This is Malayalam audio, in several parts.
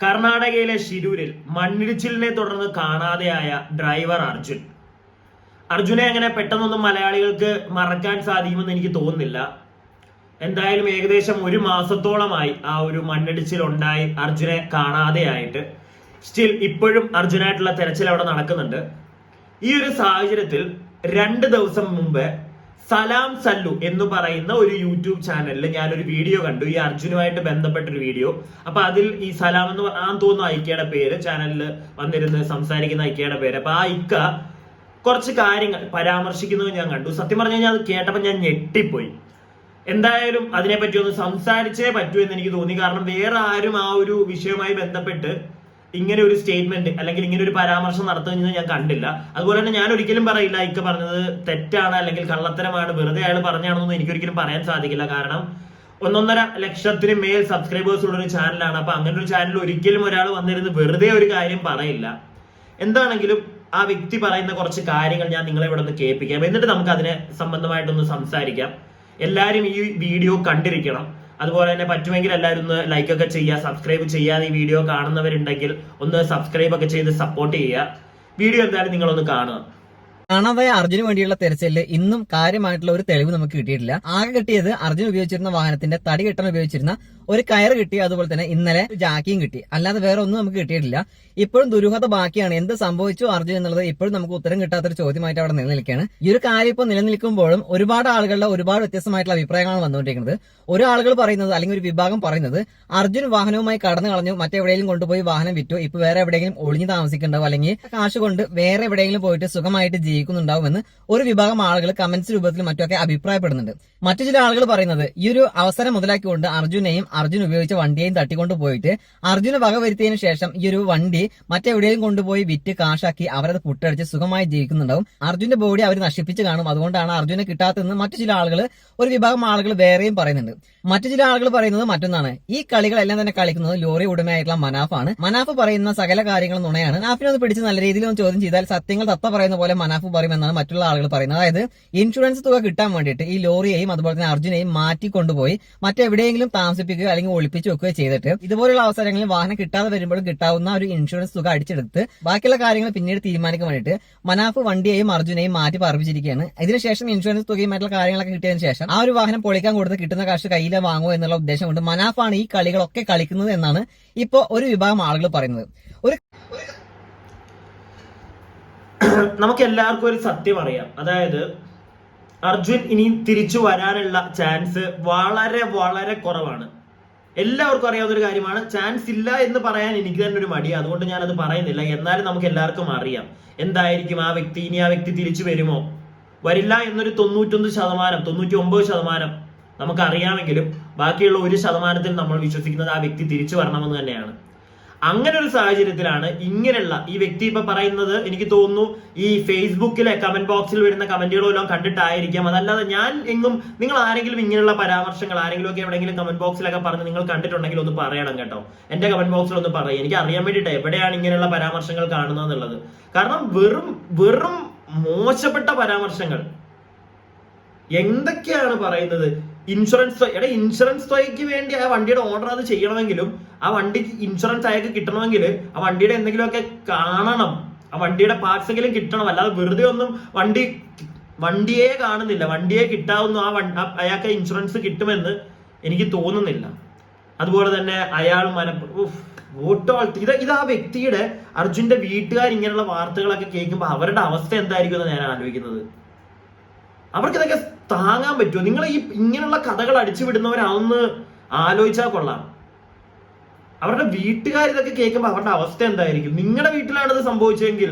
കർണാടകയിലെ ഷിരൂരിൽ മണ്ണിടിച്ചിലിനെ തുടർന്ന് കാണാതെയായ ഡ്രൈവർ അർജുനെ അങ്ങനെ പെട്ടെന്നൊന്നും മലയാളികൾക്ക് മറക്കാൻ സാധിക്കുമെന്ന് എനിക്ക് തോന്നുന്നില്ല. എന്തായാലും ഏകദേശം 1 മാസത്തോളമായി ആ ഒരു മണ്ണിടിച്ചിൽ ഉണ്ടായി അർജുനെ കാണാതെയായിട്ട്. സ്റ്റിൽ ഇപ്പോഴും അർജുനായിട്ടുള്ള തെരച്ചിൽ അവിടെ നടക്കുന്നുണ്ട്. ഈ ഒരു സാഹചര്യത്തിൽ 2 ദിവസം മുമ്പ് സലാം സല്ലു എന്ന് പറയുന്ന ഒരു യൂട്യൂബ് ചാനലിൽ ഞാനൊരു വീഡിയോ കണ്ടു, ഈ അർജുനുമായിട്ട് ബന്ധപ്പെട്ടൊരു വീഡിയോ. അപ്പൊ അതിൽ ഈ സലാം എന്ന് തോന്നുന്നു ഐക്കയുടെ പേര്, ചാനലിൽ വന്നിരുന്ന് സംസാരിക്കുന്ന ഐക്കയുടെ പേര്. അപ്പൊ ആ ഇക്ക കുറച്ച് കാര്യങ്ങൾ പരാമർശിക്കുന്നത് ഞാൻ കണ്ടു. സത്യം പറഞ്ഞു കഴിഞ്ഞാൽ അത് കേട്ടപ്പോൾ ഞാൻ ഞെട്ടിപ്പോയി. എന്തായാലും അതിനെപ്പറ്റി ഒന്ന് സംസാരിച്ചേ പറ്റൂ എന്ന് എനിക്ക് തോന്നി. കാരണം വേറെ ആരും ആ ഒരു വിഷയവുമായി ബന്ധപ്പെട്ട് ഇങ്ങനെ ഒരു സ്റ്റേറ്റ്മെന്റ് അല്ലെങ്കിൽ ഇങ്ങനെ ഒരു പരാമർശം നടത്തുന്നത് ഞാൻ കണ്ടില്ല. അതുപോലെ തന്നെ ഞാൻ ഒരിക്കലും പറയില്ല ഇക്ക പറഞ്ഞത് തെറ്റാണ് അല്ലെങ്കിൽ കള്ളത്തരമാണ്, വെറുതെ അയാൾ പറഞ്ഞാണെന്നൊന്നും എനിക്കൊരിക്കലും പറയാൻ സാധിക്കില്ല. കാരണം 1.5 ലക്ഷത്തിന് മേൽ സബ്സ്ക്രൈബേഴ്സ് ഉള്ള ഒരു ചാനലാണ്. അപ്പൊ അങ്ങനെ ഒരു ചാനൽ ഒരിക്കലും ഒരാൾ വന്നിരുന്ന് വെറുതെ ഒരു കാര്യം പറയില്ല. എന്താണെങ്കിലും ആ വ്യക്തി പറയുന്ന കുറച്ച് കാര്യങ്ങൾ ഞാൻ നിങ്ങളെ ഇവിടെ ഒന്ന് കേൾപ്പിക്കാം, എന്നിട്ട് നമുക്ക് അതിനെ സംബന്ധമായിട്ടൊന്ന് സംസാരിക്കാം. എല്ലാവരും ഈ വീഡിയോ കണ്ടിരിക്കണം. അതുപോലെ തന്നെ പറ്റുമെങ്കിൽ എല്ലാവരും ഒന്ന് ലൈക്ക് ഒക്കെ ചെയ്യുക, സബ്സ്ക്രൈബ് ചെയ്യാതെ ഈ വീഡിയോ കാണുന്നവരുണ്ടെങ്കിൽ ഒന്ന് സബ്സ്ക്രൈബ് ഒക്കെ ചെയ്ത് സപ്പോർട്ട് ചെയ്യുക. വീഡിയോ എന്തായാലും നിങ്ങളൊന്ന് കാണുക. കാണാതായ അർജുന് വേണ്ടിയുള്ള തെരച്ചിലിൽ ഇന്നും കാര്യമായിട്ടുള്ള ഒരു തെളിവ് നമുക്ക് കിട്ടിയിട്ടില്ല. ആകെ കിട്ടിയത് അർജുൻ ഉപയോഗിച്ചിരുന്ന വാഹനത്തിന്റെ തടി കെട്ടാൻ ഉപയോഗിച്ചിരുന്ന ഒരു കയർ കിട്ടി, അതുപോലെ തന്നെ ഇന്നലെ ജാക്കിയും കിട്ടി. അല്ലാതെ വേറെ ഒന്നും നമുക്ക് കിട്ടിയിട്ടില്ല. ഇപ്പോഴും ദുരൂഹത ബാക്കിയാണ്. എന്ത് സംഭവിച്ചു അർജുൻ എന്നുള്ളത് ഇപ്പോഴും നമുക്ക് ഉത്തരം കിട്ടാത്തൊരു ചോദ്യമായിട്ട് അവിടെ നിലനിൽക്കുകയാണ്. ഈ ഒരു കാര്യം ഇപ്പോൾ നിലനിൽക്കുമ്പോഴും ഒരുപാട് ആളുകളുടെ ഒരുപാട് വ്യത്യസ്തമായിട്ടുള്ള അഭിപ്രായങ്ങളാണ് വന്നുകൊണ്ടിരിക്കുന്നത്. ഒരു ആളുകൾ പറയുന്നത്, അല്ലെങ്കിൽ ഒരു വിഭാഗം പറയുന്നത്, അർജുൻ വാഹനവുമായി കടന്നു കളഞ്ഞു, മറ്റെവിടെയെങ്കിലും കൊണ്ടുപോയി വാഹനം വിറ്റു, ഇപ്പൊ വേറെ എവിടെയെങ്കിലും ഒളിഞ്ഞു താമസിക്കുന്നുണ്ടാവും, അല്ലെങ്കിൽ കാശ് കൊണ്ട് വേറെ എവിടെയെങ്കിലും പോയിട്ട് സുഖമായിട്ട് ജീവിക്കുന്നുണ്ടാവുമെന്ന് ഒരു വിഭാഗം ആളുകൾ കമന്റ്സ് രൂപത്തിൽ മറ്റൊക്കെ അഭിപ്രായപ്പെടുന്നുണ്ട്. മറ്റു ചില ആളുകൾ പറയുന്നത് ഈ ഒരു അവസരം മുതലാക്കിക്കൊണ്ട് അർജുനെയും അർജുൻ ഉപയോഗിച്ച വണ്ടിയെയും തട്ടിക്കൊണ്ട് പോയിട്ട് അർജുന് വകവരുത്തിയതിനു ശേഷം ഈ ഒരു വണ്ടി മറ്റെവിടെയും കൊണ്ടുപോയി വിറ്റ് കാശാക്കി അവരത് പുട്ടടിച്ച് സുഖമായി ജീവിക്കുന്നുണ്ടാവും. അർജുന്റെ ബോഡി അവർ നശിപ്പിച്ച് കാണും, അതുകൊണ്ടാണ് അർജുനെ കിട്ടാത്തതെന്ന് മറ്റു ചില ആളുകൾ, ഒരു വിഭാഗം ആളുകൾ വേറെയും പറയുന്നുണ്ട്. മറ്റു ചില ആളുകൾ പറയുന്നത് മറ്റൊന്നാണ്. ഈ കളികളെല്ലാം തന്നെ കളിക്കുന്നത് ലോറി ഉടമയായിട്ടുള്ള മനാഫാണ്. മനാഫ് പറയുന്ന സകല കാര്യങ്ങളും നുണയാണ്. മനാഫിനെ ഒന്ന് പിടിച്ച് നല്ല രീതിയിൽ ഒന്ന് ചോദ്യം ചെയ്താൽ സത്യങ്ങൾ തത്ത പറയുന്ന പോലെ മനാഫ് പറയുമെന്നാണ് മറ്റുള്ള ആളുകൾ പറയുന്നത്. അതായത് ഇൻഷുറൻസ് തുക കിട്ടാൻ വേണ്ടിയിട്ട് ഈ ലോറിയെയും അതുപോലെ തന്നെ അർജുനെയും മാറ്റിക്കൊണ്ടുപോയി മറ്റെവിടെയെങ്കിലും താമസിപ്പിക്കുക അല്ലെങ്കിൽ ഒളിപ്പിച്ചു വെക്കുകയോ ചെയ്തിട്ട് ഇതുപോലുള്ള അവസരങ്ങളിൽ വാഹനം കിട്ടാതെ വരുമ്പോഴും കിട്ടാവുന്ന ഒരു ഇൻഷുറൻസ് തുക അടിച്ചെടുത്ത് ബാക്കിയുള്ള കാര്യങ്ങൾ പിന്നീട് തീരുമാനിക്കാൻ വേണ്ടിയിട്ട് മനാഫ് വണ്ടിയെയും അർജുനെയും മാറ്റി പറപ്പിച്ചിരിക്കുകയാണ്. ഇതിനുശേഷം ഇൻഷുറൻസ് തുകയുമായിട്ടുള്ള കാര്യങ്ങളൊക്കെ കിട്ടിയതിനു ശേഷം ആ ഒരു വാഹനം പൊളിക്കാൻ കൊടുത്ത് കിട്ടുന്ന കാശ് കയ്യിൽ വാങ്ങുമോ എന്നുള്ള ഉദ്ദേശം കൊണ്ട് മനാഫാണ് ഈ കളികളൊക്കെ കളിക്കുന്നത് എന്നാണ് ഇപ്പോ ഒരു വിഭാഗം ആളുകൾ പറയുന്നത്. നമുക്ക് എല്ലാവർക്കും ഒരു സത്യം അറിയാം. അതായത് അർജുൻ ഇനി തിരിച്ചു വരാനുള്ള ചാൻസ് വളരെ വളരെ കുറവാണ്. എല്ലാവർക്കും അറിയാവുന്ന ഒരു കാര്യമാണ്. ചാൻസ് ഇല്ല എന്ന് പറയാൻ എനിക്ക് തന്നെ ഒരു മടി, അതുകൊണ്ട് ഞാൻ അത് പറയുന്നില്ല. എന്നാലും നമുക്ക് എല്ലാവർക്കും അറിയാം എന്തായിരിക്കും ആ വ്യക്തി തിരിച്ചു വരുമോ വരില്ല എന്നൊരു 99%, 99% നമുക്കറിയാമെങ്കിലും ബാക്കിയുള്ള 1% നമ്മൾ വിശ്വസിക്കുന്നത് ആ വ്യക്തി തിരിച്ചു വരണമെന്ന് തന്നെയാണ്. അങ്ങനെ ഒരു സാഹചര്യത്തിലാണ് ഇങ്ങനെയുള്ള ഈ വ്യക്തി ഇപ്പൊ പറയുന്നത്. എനിക്ക് തോന്നുന്നു ഈ ഫേസ്ബുക്കിലെ കമന്റ് ബോക്സിൽ വരുന്ന കമന്റുകളെല്ലാം കണ്ടിട്ടായിരിക്കാം. അതല്ലാതെ ഞാൻ എങ്ങും, നിങ്ങൾ ആരെങ്കിലും ഇങ്ങനെയുള്ള പരാമർശങ്ങൾ ആരെങ്കിലും ഒക്കെ എവിടെയെങ്കിലും കമന്റ് ബോക്സിലൊക്കെ പറഞ്ഞ് നിങ്ങൾ കണ്ടിട്ടുണ്ടെങ്കിൽ ഒന്ന് പറയണം കേട്ടോ. എന്റെ കമന്റ് ബോക്സിൽ ഒന്ന് പറയും, എനിക്ക് അറിയാൻ വേണ്ടിയിട്ട് എവിടെയാണ് ഇങ്ങനെയുള്ള പരാമർശങ്ങൾ കാണുന്നത് എന്നുള്ളത്. കാരണം വെറും മോശപ്പെട്ട പരാമർശങ്ങൾ. എന്തൊക്കെയാണ് പറയുന്നത്? ഇൻഷുറൻസ് തുകയ്ക്ക് വേണ്ടി ആ വണ്ടിയുടെ ഓണർ അത് ചെയ്യണമെങ്കിലും ആ വണ്ടിക്ക് ഇൻഷുറൻസ് അയാൾക്ക് കിട്ടണമെങ്കിൽ ആ വണ്ടിയുടെ എന്തെങ്കിലുമൊക്കെ കാണണം, ആ വണ്ടിയുടെ പാർട്സ് എങ്കിലും കിട്ടണം. അല്ലാതെ വെറുതെ ഒന്നും വണ്ടിയെ കാണുന്നില്ല, വണ്ടിയെ കിട്ടാവുന്ന അയാൾക്ക് ഇൻഷുറൻസ് കിട്ടുമെന്ന് എനിക്ക് തോന്നുന്നില്ല. അതുപോലെ തന്നെ അയാൾ ഇത് ആ വ്യക്തിയുടെ, അർജുന്റെ വീട്ടുകാർ ഇങ്ങനെയുള്ള വാർത്തകളൊക്കെ കേൾക്കുമ്പോൾ അവരുടെ അവസ്ഥ എന്തായിരിക്കും എന്ന് ഞാൻ ആലോചിക്കുന്നത്. അവർക്ക് ഇതൊക്കെ താങ്ങാൻ പറ്റുമോ? നിങ്ങൾ ഈ ഇങ്ങനെയുള്ള കഥകൾ അടിച്ചു വിടുന്നവരാണെന്ന് ആലോചിച്ചാൽ കൊള്ളാം. അവരുടെ വീട്ടുകാർ ഇതൊക്കെ കേൾക്കുമ്പോൾ അവരുടെ അവസ്ഥ എന്തായിരിക്കും? നിങ്ങളുടെ വീട്ടിലാണ് ഇത് സംഭവിച്ചതെങ്കിൽ,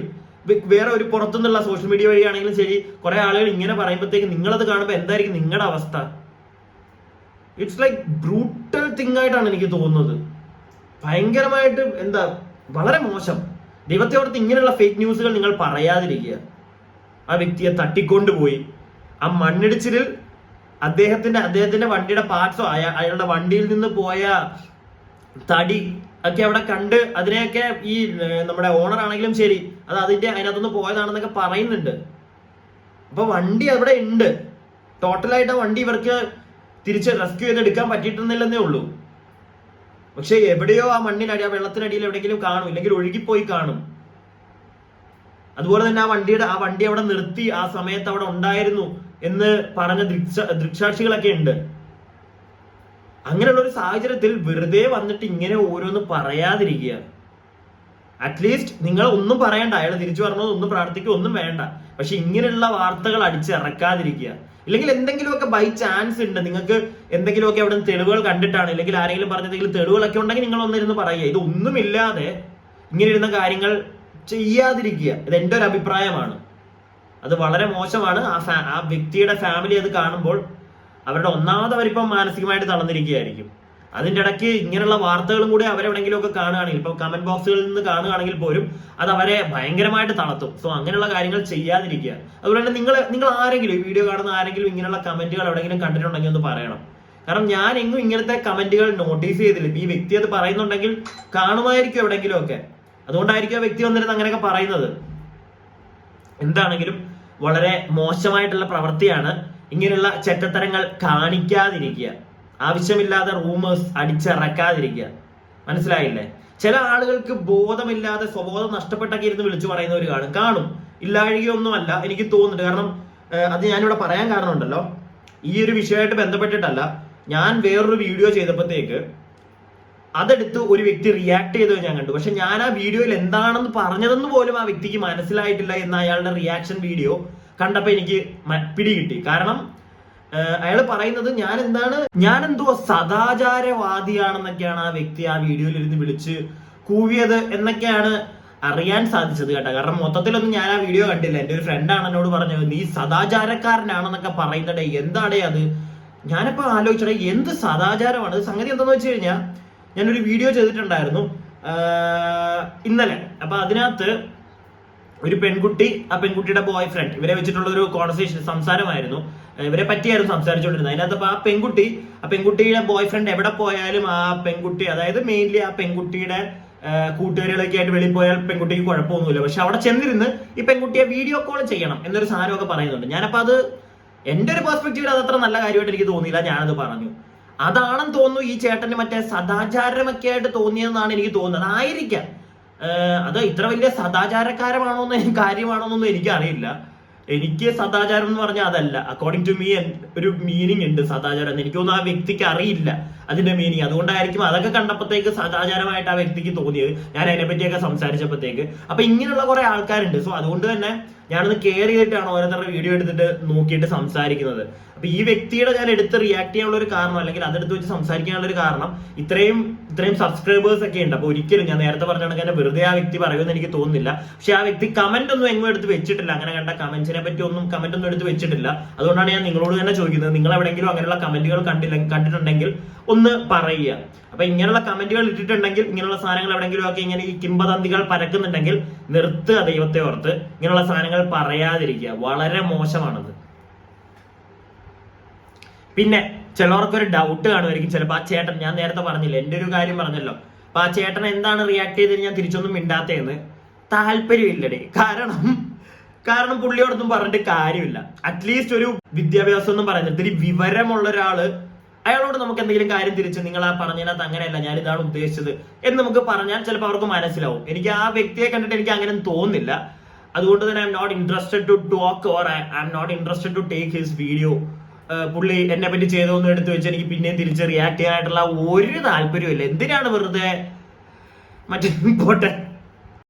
വേറെ ഒരു പുറത്തുനിന്നുള്ള സോഷ്യൽ മീഡിയ വഴിയാണെങ്കിലും ശരി, കുറെ ആളുകൾ ഇങ്ങനെ പറയുമ്പോഴത്തേക്ക് നിങ്ങളത് കാണുമ്പോൾ എന്തായിരിക്കും നിങ്ങളുടെ അവസ്ഥ? ഇറ്റ്സ് ലൈക്ക് ബ്രൂട്ടൽ തിങ് ആയിട്ടാണ് എനിക്ക് തോന്നുന്നത്. ഭയങ്കരമായിട്ട് വളരെ മോശം. ദൈവത്തോടത്ത് ഇങ്ങനെയുള്ള ഫേക്ക് ന്യൂസുകൾ നിങ്ങൾ പറയാതിരിക്കുക. ആ വ്യക്തിയെ തട്ടിക്കൊണ്ടുപോയി ആ മണ്ണിടിച്ചിലിൽ അദ്ദേഹത്തിന്റെ വണ്ടിയുടെ പാർട്സോ അയാളുടെ വണ്ടിയിൽ നിന്ന് പോയ തടി ഒക്കെ അവിടെ കണ്ട് അതിനെയൊക്കെ ഈ നമ്മുടെ ഓണർ ആണെങ്കിലും ശരി അത് അതിനകത്തുനിന്ന് പോയതാണെന്നൊക്കെ പറയുന്നുണ്ട്. അപ്പൊ വണ്ടി അവിടെ ഉണ്ട്. ടോട്ടലായിട്ട് ആ വണ്ടി ഇവർക്ക് തിരിച്ച് റെസ്ക്യൂ ചെയ്തെടുക്കാൻ പറ്റിയിട്ടൊന്നുമില്ലെന്നേ ഉള്ളൂ. പക്ഷെ എവിടെയോ ആ മണ്ണിനടി, ആ വെള്ളത്തിനടിയിൽ എവിടെയെങ്കിലും കാണും, ഇല്ലെങ്കിൽ ഒഴുകിപ്പോയി കാണും. അതുപോലെ തന്നെ ആ വണ്ടി അവിടെ നിർത്തി ആ സമയത്ത് അവിടെ ഉണ്ടായിരുന്നു എന്ന് പറഞ്ഞ ദൃക്സാക്ഷികളൊക്കെ ഉണ്ട്. അങ്ങനെയുള്ള ഒരു സാഹചര്യത്തിൽ വെറുതെ വന്നിട്ട് ഇങ്ങനെ ഓരോന്ന് പറയാതിരിക്കുക. അറ്റ്ലീസ്റ്റ് നിങ്ങൾ ഒന്നും പറയണ്ട, അയാൾ തിരിച്ചു പറഞ്ഞത് ഒന്നും പ്രാർത്ഥിക്കുക, ഒന്നും വേണ്ട. പക്ഷെ ഇങ്ങനെയുള്ള വാർത്തകൾ അടിച്ചിറക്കാതിരിക്കുക. ഇല്ലെങ്കിൽ എന്തെങ്കിലുമൊക്കെ ബൈ ചാൻസ് ഉണ്ട്, നിങ്ങൾക്ക് എന്തെങ്കിലുമൊക്കെ അവിടെ തെളിവുകൾ കണ്ടിട്ടാണ്, അല്ലെങ്കിൽ ആരെങ്കിലും പറഞ്ഞതെങ്കിലും തെളിവുകളൊക്കെ ഉണ്ടെങ്കിൽ നിങ്ങൾ ഒന്നിരുന്ന് പറയുക. ഇതൊന്നുമില്ലാതെ ഇങ്ങനെ ഇരുന്ന കാര്യങ്ങൾ ചെയ്യാതിരിക്കുക. ഇത് എൻ്റെ ഒരു അഭിപ്രായമാണ്. അത് വളരെ മോശമാണ്. ആ വ്യക്തിയുടെ ഫാമിലി അത് കാണുമ്പോൾ അവരുടെ ഒന്നാമത് അവരിപ്പം മാനസികമായിട്ട് തളർന്നിരിക്കുകയായിരിക്കും. അതിൻ്റെ ഇടയ്ക്ക് ഇങ്ങനെയുള്ള വാർത്തകളും കൂടി അവരെവിടെങ്കിലും ഒക്കെ കാണുകയാണെങ്കിൽ, ഇപ്പൊ കമന്റ് ബോക്സുകളിൽ നിന്ന് കാണുകയാണെങ്കിൽ പോലും അത് അവരെ ഭയങ്കരമായിട്ട് തളർത്തും. സോ അങ്ങനെയുള്ള കാര്യങ്ങൾ ചെയ്യാതിരിക്കുക. അതുപോലെ തന്നെ നിങ്ങൾ ആരെങ്കിലും, ഈ വീഡിയോ കാണുന്ന ആരെങ്കിലും ഇങ്ങനെയുള്ള കമന്റുകൾ എവിടെയെങ്കിലും കണ്ടിട്ടുണ്ടെങ്കിൽ ഒന്ന് പറയണം. കാരണം ഞാൻ എങ്ങും ഇങ്ങനത്തെ കമന്റുകൾ നോട്ടീസ് ചെയ്തില്ല. ഇപ്പൊ ഈ വ്യക്തി അത് പറയുന്നുണ്ടെങ്കിൽ കാണുമായിരിക്കും എവിടെയെങ്കിലും ഒക്കെ. അതുകൊണ്ടായിരിക്കും ആ വ്യക്തി വന്നിരുന്ന് അങ്ങനെയൊക്കെ പറയുന്നത്. എന്താണെങ്കിലും വളരെ മോശമായിട്ടുള്ള പ്രവൃത്തിയാണ്. ഇങ്ങനെയുള്ള ചെറ്റത്തരങ്ങൾ കാണിക്കാതിരിക്കുക. ആവശ്യമില്ലാതെ റൂമേഴ്സ് അടിച്ചിറക്കാതിരിക്കുക. മനസ്സിലായില്ലേ? ചില ആളുകൾക്ക് ബോധമില്ലാതെ സ്വബോധം നഷ്ടപ്പെട്ടൊക്കെ ഇരുന്ന് വിളിച്ചു പറയുന്നവർ കാണും. ഇല്ലാഴികയൊന്നുമല്ല എനിക്ക് തോന്നുന്നുണ്ട്. കാരണം അത് ഞാനിവിടെ പറയാൻ കാരണമുണ്ടല്ലോ, ഈ ഒരു വിഷയമായിട്ട് ബന്ധപ്പെട്ടിട്ടല്ല. ഞാൻ വേറൊരു വീഡിയോ ചെയ്തപ്പോഴത്തേക്ക് അതെടുത്ത് ഒരു വ്യക്തി റിയാക്ട് ചെയ്തത് ഞാൻ കണ്ടു. പക്ഷെ ഞാൻ ആ വീഡിയോയിൽ എന്താണെന്ന് പറഞ്ഞതെന്ന് പോലും ആ വ്യക്തിക്ക് മനസ്സിലായിട്ടില്ല എന്ന് അയാളുടെ റിയാക്ഷൻ വീഡിയോ കണ്ടപ്പോൾ എനിക്ക് പിടികിട്ടി. കാരണം അയാൾ പറയുന്നത് ഞാനെന്തോ സദാചാരവാദിയാണെന്നൊക്കെയാണ് ആ വ്യക്തി ആ വീഡിയോയിൽ ഇരുന്ന് വിളിച്ച് കൂവിയത് എന്നൊക്കെയാണ് അറിയാൻ സാധിച്ചത് കേട്ടോ. കാരണം മൊത്തത്തിലൊന്നും ഞാൻ ആ വീഡിയോ കണ്ടില്ല. എൻ്റെ ഒരു ഫ്രണ്ടാണ് എന്നോട് പറഞ്ഞത്, നീ സദാചാരക്കാരനാണെന്നൊക്കെ പറയുന്നടേ, എന്താടേ അത്? ഞാനിപ്പോ ആലോചിച്ചടേ, എന്ത് സദാചാരമാണ് സംഗതി? എന്താന്ന് വെച്ച് കഴിഞ്ഞാൽ ഞാനൊരു വീഡിയോ ചെയ്തിട്ടുണ്ടായിരുന്നു ഇന്നലെ. അപ്പൊ അതിനകത്ത് ഒരു പെൺകുട്ടി, ആ പെൺകുട്ടിയുടെ ബോയ് ഫ്രണ്ട്, ഇവരെ വെച്ചിട്ടുള്ള ഒരു കോൺവെർസേഷൻ, സംസാരമായിരുന്നു. ഇവരെ പറ്റിയായിരുന്നു സംസാരിച്ചുകൊണ്ടിരുന്നത്. അതിനകത്ത് ആ പെൺകുട്ടിയുടെ ബോയ് ഫ്രണ്ട് എവിടെ പോയാലും ആ പെൺകുട്ടി, അതായത് മെയിൻലി ആ പെൺകുട്ടിയുടെ കൂട്ടുകാരികളൊക്കെ ആയിട്ട് വെളിയിൽ പോയാൽ പെൺകുട്ടിക്ക് കുഴപ്പമൊന്നുമില്ല. പക്ഷെ അവിടെ ചെന്നിരുന്ന് ഈ പെൺകുട്ടിയെ വീഡിയോ കോൾ ചെയ്യണം എന്നൊരു സാധനമൊക്കെ പറയുന്നുണ്ട്. ഞാനപ്പോ അത് എന്റെ ഒരു പെർസ്പെക്റ്റീവിൽ അത് അത്ര നല്ല കാര്യമായിട്ട് എനിക്ക് തോന്നിയില്ല. ഞാനത് പറഞ്ഞു. അതാണെന്ന് തോന്നുന്നു ഈ ചേട്ടന് മറ്റേ സദാചാരമൊക്കെ ആയിട്ട് തോന്നിയതെന്നാണ് എനിക്ക് തോന്നുന്നത്. ആയിരിക്കാം. അത് ഇത്ര വലിയ സദാചാരക്കാരമാണോന്ന് കാര്യമാണോന്നൊന്നും എനിക്കറിയില്ല. എനിക്ക് സദാചാരം എന്ന് പറഞ്ഞാൽ അതല്ല. അക്കോർഡിംഗ് ടു മീ ഒരു മീനിങ് ഉണ്ട് സദാചാരം. എനിക്കൊന്നും ആ വ്യക്തിക്ക് അറിയില്ല അതിന്റെ മീനിങ്. അതുകൊണ്ടായിരിക്കും അതൊക്കെ കണ്ടപ്പോഴത്തേക്ക് സദാചാരമായിട്ട് ആ വ്യക്തിക്ക് തോന്നിയത്, ഞാൻ അതിനെ പറ്റിയൊക്കെ സംസാരിച്ചപ്പോഴത്തേക്ക്. അപ്പൊ ഇങ്ങനെയുള്ള കുറെ ആൾക്കാരുണ്ട്. സോ അതുകൊണ്ട് തന്നെ ഞാനൊന്ന് കെയർ ചെയ്തിട്ടാണ് ഓരോരുത്തരുടെ വീഡിയോ എടുത്തിട്ട് നോക്കിയിട്ട് സംസാരിക്കുന്നത്. അപ്പൊ ഈ വ്യക്തിയുടെ ഞാൻ എടുത്ത് റിയാക്ട് ചെയ്യാനുള്ള ഒരു കാരണം, അല്ലെങ്കിൽ അതെടുത്ത് വെച്ച് സംസാരിക്കാനുള്ള ഒരു കാരണം, ഇത്രയും സബ്സ്ക്രൈബേഴ്സ് ഒക്കെ ഉണ്ട്. അപ്പൊ ഒരിക്കലും ഞാൻ നേരത്തെ പറഞ്ഞ കണക്ക് വെറുതെ ആ വ്യക്തി പറയുമെന്ന് എനിക്ക് തോന്നുന്നില്ല. പക്ഷെ ആ വ്യക്തി കമന്റ് ഒന്നും എങ്ങും എടുത്ത് വെച്ചിട്ടില്ല. അങ്ങനെ കണ്ട കമന്റ്സിനെ പറ്റി കമന്റ് ഒന്നും എടുത്ത് വെച്ചിട്ടില്ല. അതുകൊണ്ടാണ് ഞാൻ നിങ്ങളോട് തന്നെ ചോദിക്കുന്നത്, നിങ്ങൾ എവിടെയെങ്കിലും അങ്ങനെയുള്ള കമന്റുകൾ കണ്ടിട്ടുണ്ടെങ്കിൽ ഒന്ന് പറയുക. അപ്പൊ ഇങ്ങനെയുള്ള കമന്റുകൾ ഇട്ടിട്ടുണ്ടെങ്കിൽ, ഇങ്ങനെയുള്ള സാധനങ്ങൾ എവിടെയെങ്കിലും ഒക്കെ ഇങ്ങനെ ഈ കിംബദന്തികൾ പരക്കുന്നുണ്ടെങ്കിൽ നിർത്തുക, ദൈവത്തെ ഓർത്ത്. ഇങ്ങനെയുള്ള സാധനങ്ങൾ പറയാതിരിക്കുക. വളരെ മോശമാണത്. പിന്നെ ചിലവർക്കൊരു ഡൗട്ട് കാണുമായിരിക്കും ചിലപ്പോൾ, ആ ചേട്ടൻ, ഞാൻ നേരത്തെ പറഞ്ഞില്ല, എൻ്റെ ഒരു കാര്യം പറഞ്ഞല്ലോ, അപ്പൊ ആ ചേട്ടൻ എന്താണ് റിയാക്ട് ചെയ്തത് ഞാൻ തിരിച്ചൊന്നും മിണ്ടാത്തേന്ന്. താല്പര്യമില്ലടേ. കാരണം പുള്ളിയോടൊന്നും പറഞ്ഞിട്ട് കാര്യമില്ല. അറ്റ്ലീസ്റ്റ് ഒരു വിദ്യാഭ്യാസം ഒന്നും പറയുന്നില്ല. ഇത്തിരി വിവരമുള്ള ഒരാള് അയാളോട് നമുക്ക് എന്തെങ്കിലും കാര്യം തിരിച്ച്, നിങ്ങൾ ആ പറഞ്ഞതിനകത്ത് അങ്ങനെയല്ല, ഞാൻ ഇതാണ് ഉദ്ദേശിച്ചത് എന്ന് നമുക്ക് പറഞ്ഞാൽ ചിലപ്പോൾ അവർക്ക് മനസ്സിലാവും. എനിക്ക് ആ വ്യക്തിയെ കണ്ടിട്ട് എനിക്ക് അങ്ങനെ തോന്നുന്നില്ല. അതുകൊണ്ട് തന്നെ I'm not interested to talk or I'm not interested to take his video. പുള്ളി എന്നെ പറ്റി ചെയ്തോന്ന് എടുത്ത് വെച്ച് എനിക്ക് പിന്നെയും തിരിച്ച് റിയാക്ട് ചെയ്യാനായിട്ടുള്ള ഒരു താല്പര്യമില്ല. എന്തിനാണ് വെറുതെ മറ്റേ പോട്ടെ.